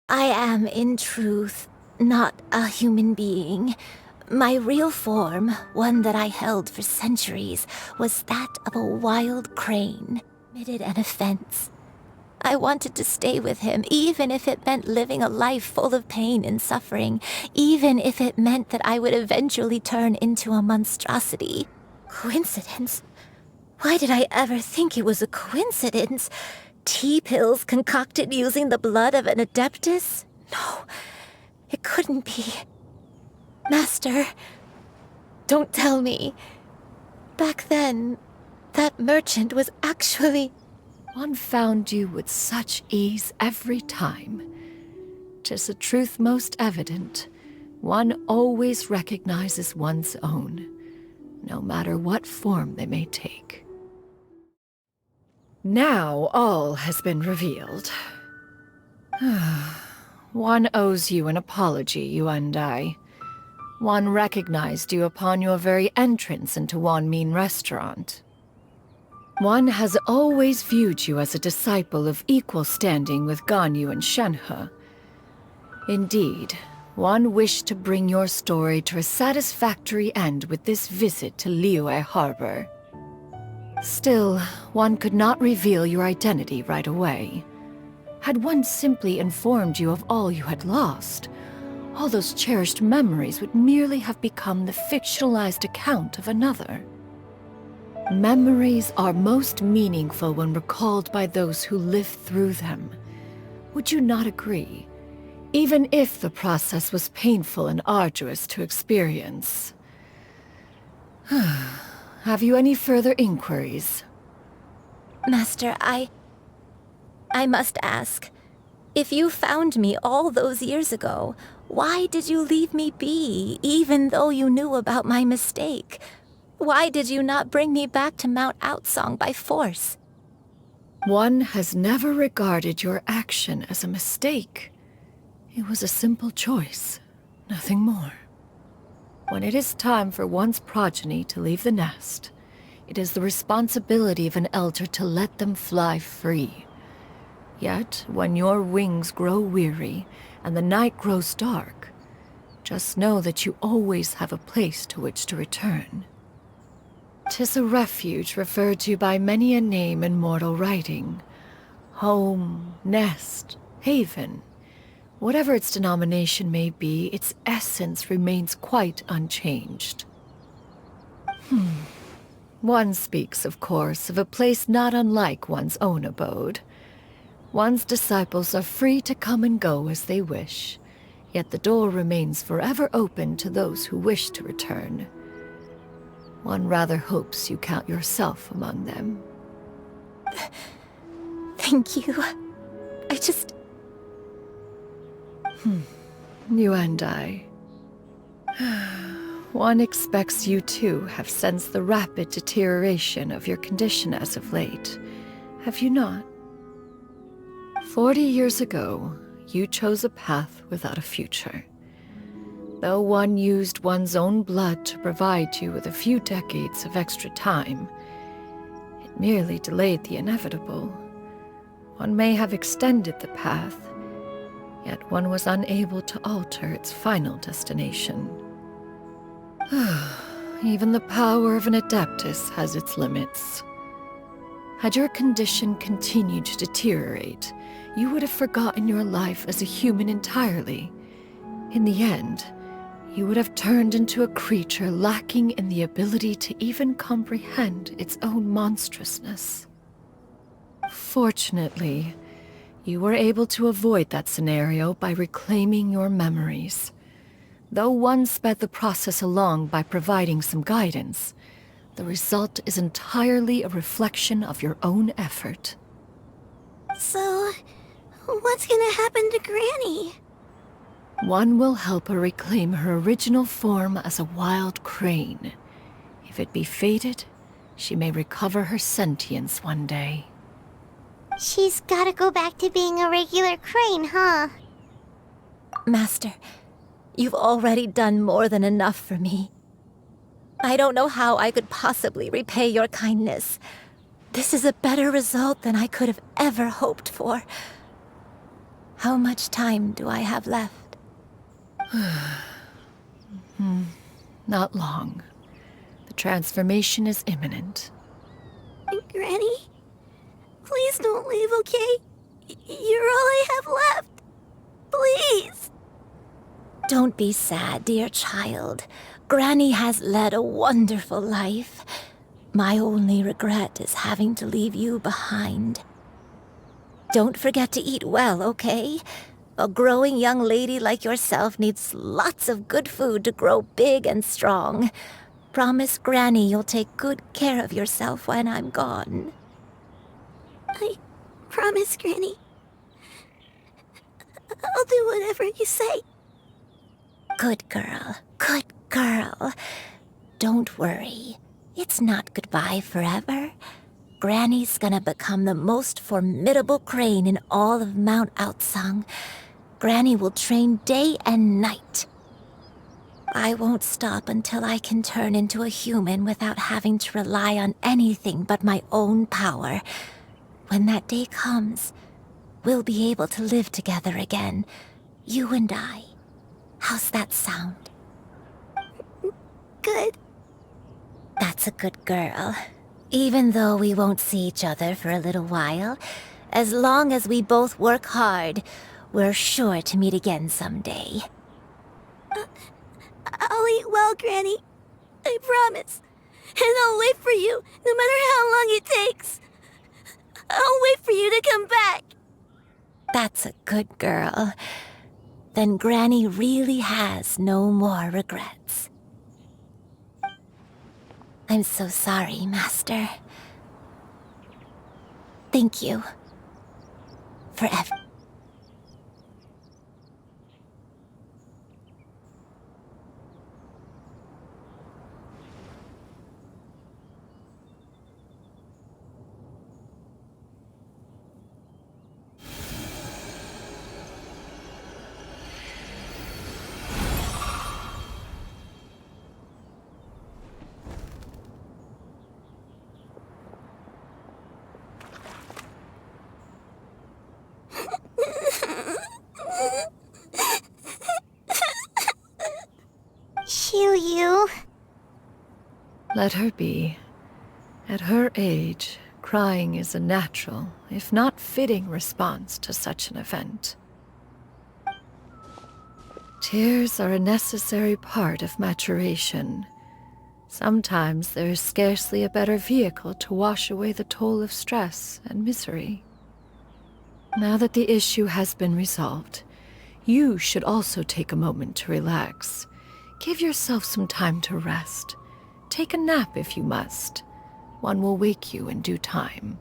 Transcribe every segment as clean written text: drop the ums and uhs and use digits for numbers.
I am, in truth, not a human being. My real form, one that I held for centuries, was that of a wild crane. Committed an offense. I wanted to stay with him, even if it meant living a life full of pain and suffering, even if it meant that I would eventually turn into a monstrosity. Coincidence? Why did I ever think it was a coincidence? Tea pills concocted using the blood of an adeptus? No, it couldn't be. Master, don't tell me. Back then, that merchant was actually... One found you with such ease every time. 'Tis a truth most evident. One always recognizes one's own, no matter what form they may take. Now all has been revealed. One owes you an apology, you and I. One recognized you upon your very entrance into Wanmin restaurant. One has always viewed you as a disciple of equal standing with Ganyu and Shenhe. Indeed, one wished to bring your story to a satisfactory end with this visit to Liyue Harbor. Still, one could not reveal your identity right away. Had one simply informed you of all you had lost, all those cherished memories would merely have become the fictionalized account of another. Memories are most meaningful when recalled by those who lived through them. Would you not agree? Even if the process was painful and arduous to experience. Have you any further inquiries? Master, I must ask. If you found me all those years ago, why did you leave me be, even though you knew about my mistake? Why did you not bring me back to Mount Outsong by force? One has never regarded your action as a mistake. It was a simple choice, nothing more. When it is time for one's progeny to leave the nest, it is the responsibility of an elder to let them fly free. Yet, when your wings grow weary and the night grows dark, just know that you always have a place to which to return. 'Tis a refuge referred to by many a name in mortal writing. Home, nest, haven. Whatever its denomination may be, its essence remains quite unchanged. One speaks, of course, of a place not unlike one's own abode. One's disciples are free to come and go as they wish, yet the door remains forever open to those who wish to return. One rather hopes you count yourself among them. Thank you. I just... You and I. One expects you too have sensed the rapid deterioration of your condition as of late, have you not? 40 years ago, you chose a path without a future. Though one used one's own blood to provide you with a few decades of extra time, it merely delayed the inevitable. One may have extended the path, yet one was unable to alter its final destination. Even the power of an adeptus has its limits. Had your condition continued to deteriorate, you would have forgotten your life as a human entirely. In the end, you would have turned into a creature lacking in the ability to even comprehend its own monstrousness. Fortunately, you were able to avoid that scenario by reclaiming your memories. Though one sped the process along by providing some guidance, the result is entirely a reflection of your own effort. So, what's gonna happen to Granny? One will help her reclaim her original form as a wild crane. If it be fated, she may recover her sentience one day. She's gotta go back to being a regular crane, huh? Master, you've already done more than enough for me. I don't know how I could possibly repay your kindness. This is a better result than I could have ever hoped for. How much time do I have left? Not long. The transformation is imminent. Granny, please don't leave, okay? You're all I have left. Please. Don't be sad, dear child. Granny has led a wonderful life. My only regret is having to leave you behind. Don't forget to eat well, okay? A growing young lady like yourself needs lots of good food to grow big and strong. Promise Granny you'll take good care of yourself when I'm gone. I promise, Granny. I'll do whatever you say. Good girl, good girl. Don't worry. It's not goodbye forever. Granny's gonna become the most formidable crane in all of Mount Outsung. Granny will train day and night. I won't stop until I can turn into a human without having to rely on anything but my own power. When that day comes, we'll be able to live together again, you and I. How's that sound? Good. That's a good girl. Even though we won't see each other for a little while, as long as we both work hard, we're sure to meet again someday. I'll eat well, Granny. I promise. And I'll wait for you, no matter how long it takes. I'll wait for you to come back. That's a good girl. Then Granny really has no more regrets. I'm so sorry, Master. Thank you. For everything. Xianyun. Let her be. At her age, crying is a natural, if not fitting, response to such an event. Tears are a necessary part of maturation. Sometimes there is scarcely a better vehicle to wash away the toll of stress and misery. Now that the issue has been resolved, you should also take a moment to relax. Give yourself some time to rest. Take a nap if you must. One will wake you in due time.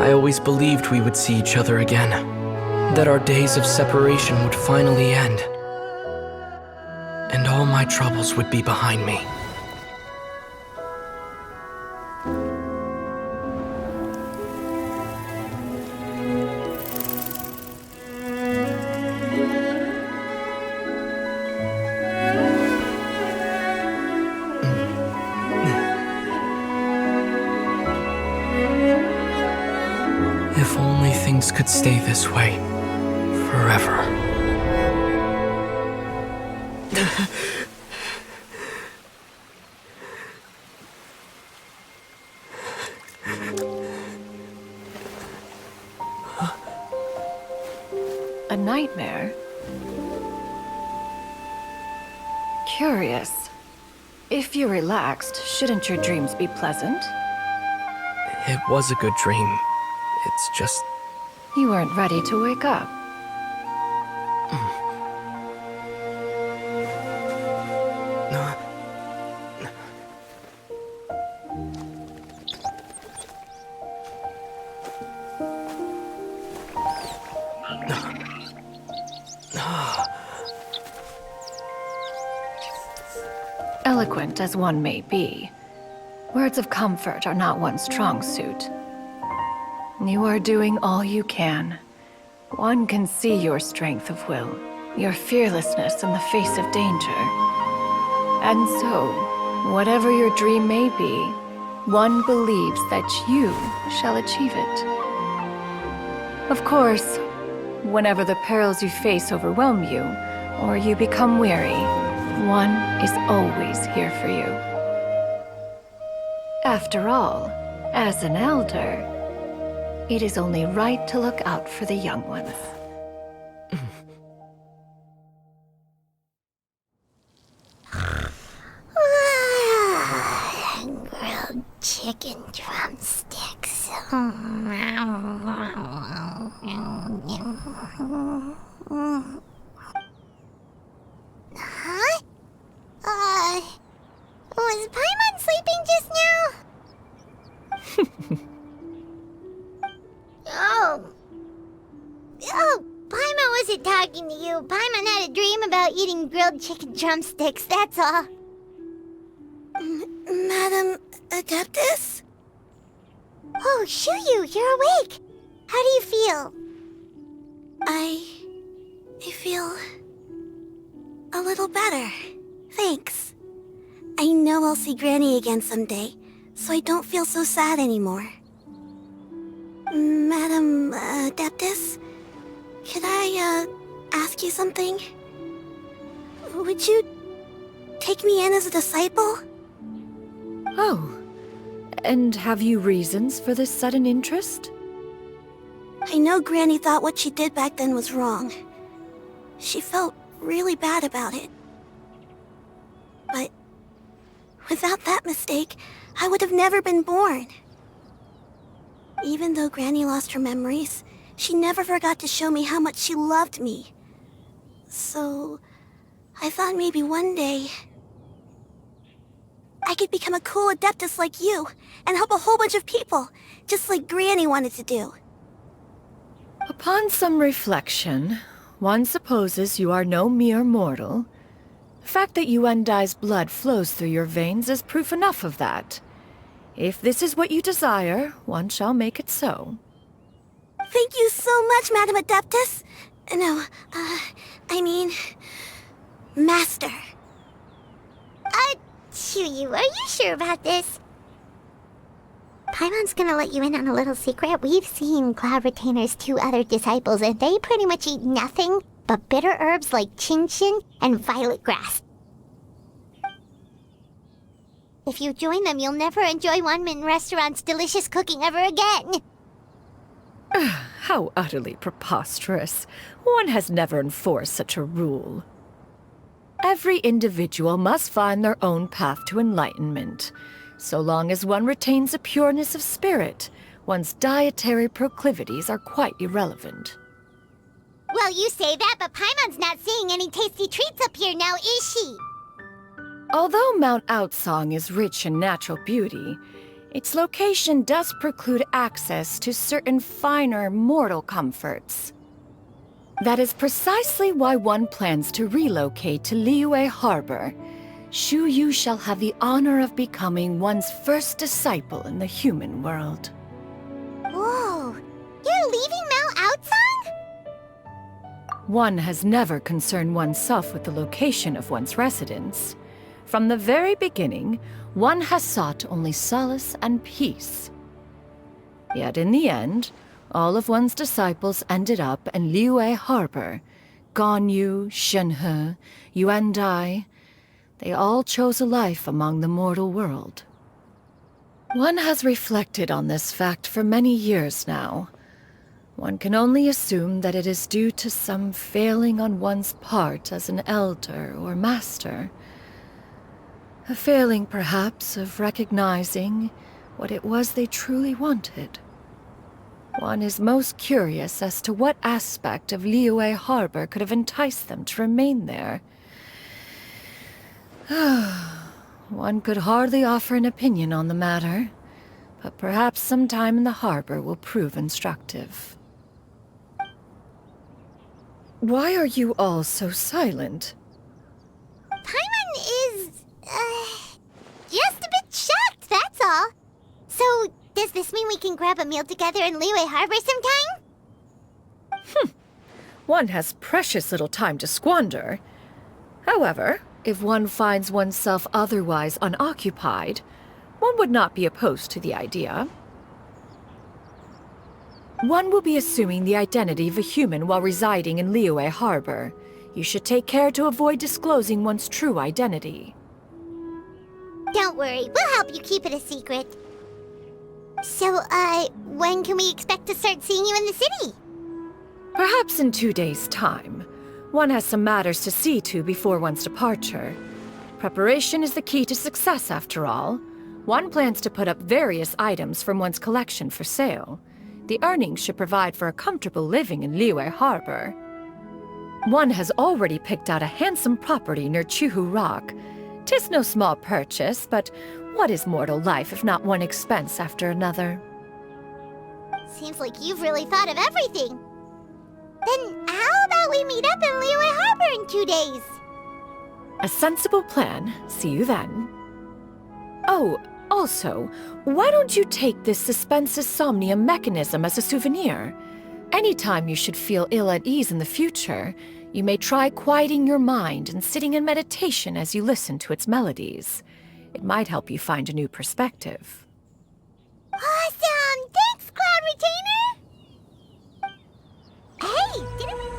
I always believed we would see each other again, that our days of separation would finally end, and all my troubles would be behind me. If only things could stay this way forever. A nightmare? Curious. If you're relaxed, shouldn't your dreams be pleasant? It was a good dream. It's just... You weren't ready to wake up. Eloquent as one may be, words of comfort are not one's strong suit. You are doing all you can. One can see your strength of will, your fearlessness in the face of danger. And so, whatever your dream may be, one believes that you shall achieve it. Of course, whenever the perils you face overwhelm you, or you become weary, one is always here for you. After all, as an elder, it is only right to look out for the young ones. Grilled chicken drumsticks. Huh? Was Paimon sleeping just now? Oh, Paimon wasn't talking to you. Paimon had a dream about eating grilled chicken drumsticks, that's all. Madam Adeptus? Oh, Xianyun, you're awake. How do you feel? I feel a little better. Thanks. I know I'll see Granny again someday, so I don't feel so sad anymore. Madam Adeptus, could I ask you something? Would you take me in as a disciple? Oh, and have you reasons for this sudden interest? I know Granny thought what she did back then was wrong. She felt really bad about it. But without that mistake, I would have never been born. Even though Granny lost her memories, she never forgot to show me how much she loved me. So, I thought maybe one day I could become a cool Adeptus like you and help a whole bunch of people, just like Granny wanted to do. Upon some reflection, one supposes you are no mere mortal. The fact that Yuendai's blood flows through your veins is proof enough of that. If this is what you desire, one shall make it so. Thank you so much, Madam Adeptus. No, I mean... Master. Xianyun, are you sure about this? Paimon's gonna let you in on a little secret. We've seen Cloud Retainer's 2 other disciples, and they pretty much eat nothing but bitter herbs like Xianyun and violet grass. If you join them, you'll never enjoy Wanmin Restaurant's delicious cooking ever again. How utterly preposterous. One has never enforced such a rule. Every individual must find their own path to enlightenment. So long as one retains a pureness of spirit, one's dietary proclivities are quite irrelevant. Well, you say that, but Paimon's not seeing any tasty treats up here now, is she? Although Mount Outsong is rich in natural beauty, its location does preclude access to certain finer mortal comforts. That is precisely why one plans to relocate to Liyue Harbor. Xianyun shall have the honor of becoming one's first disciple in the human world. Whoa, you're leaving Mount Outsong? One has never concerned oneself with the location of one's residence. From the very beginning, one has sought only solace and peace. Yet in the end, all of one's disciples ended up in Liyue Harbor. Ganyu, Shenhe, Yuandai, they all chose a life among the mortal world. One has reflected on this fact for many years now. One can only assume that it is due to some failing on one's part as an elder or master. A failing, perhaps, of recognizing what it was they truly wanted. One is most curious as to what aspect of Liyue Harbor could have enticed them to remain there. One could hardly offer an opinion on the matter, but perhaps some time in the harbor will prove instructive. Why are you all so silent? Paimon is, just a bit shocked, that's all. So, does this mean we can grab a meal together in Liyue Harbor sometime? One has precious little time to squander. However, if one finds oneself otherwise unoccupied, one would not be opposed to the idea. One will be assuming the identity of a human while residing in Liyue Harbor. You should take care to avoid disclosing one's true identity. Don't worry, we'll help you keep it a secret. So, when can we expect to start seeing you in the city? Perhaps in 2 days' time. One has some matters to see to before one's departure. Preparation is the key to success, after all. One plans to put up various items from one's collection for sale. The earnings should provide for a comfortable living in Liyue Harbor. One has already picked out a handsome property near Chuhu Rock. 'Tis no small purchase, but what is mortal life if not one expense after another? Seems like you've really thought of everything. Then how about we meet up in Liyue Harbor in 2 days? A sensible plan. See you then. Oh, also, why don't you take this suspensus somnium mechanism as a souvenir? Anytime you should feel ill at ease in the future, you may try quieting your mind and sitting in meditation as you listen to its melodies. It might help you find a new perspective. Awesome! Thanks, Cloud Retainer! Hey, didn't we...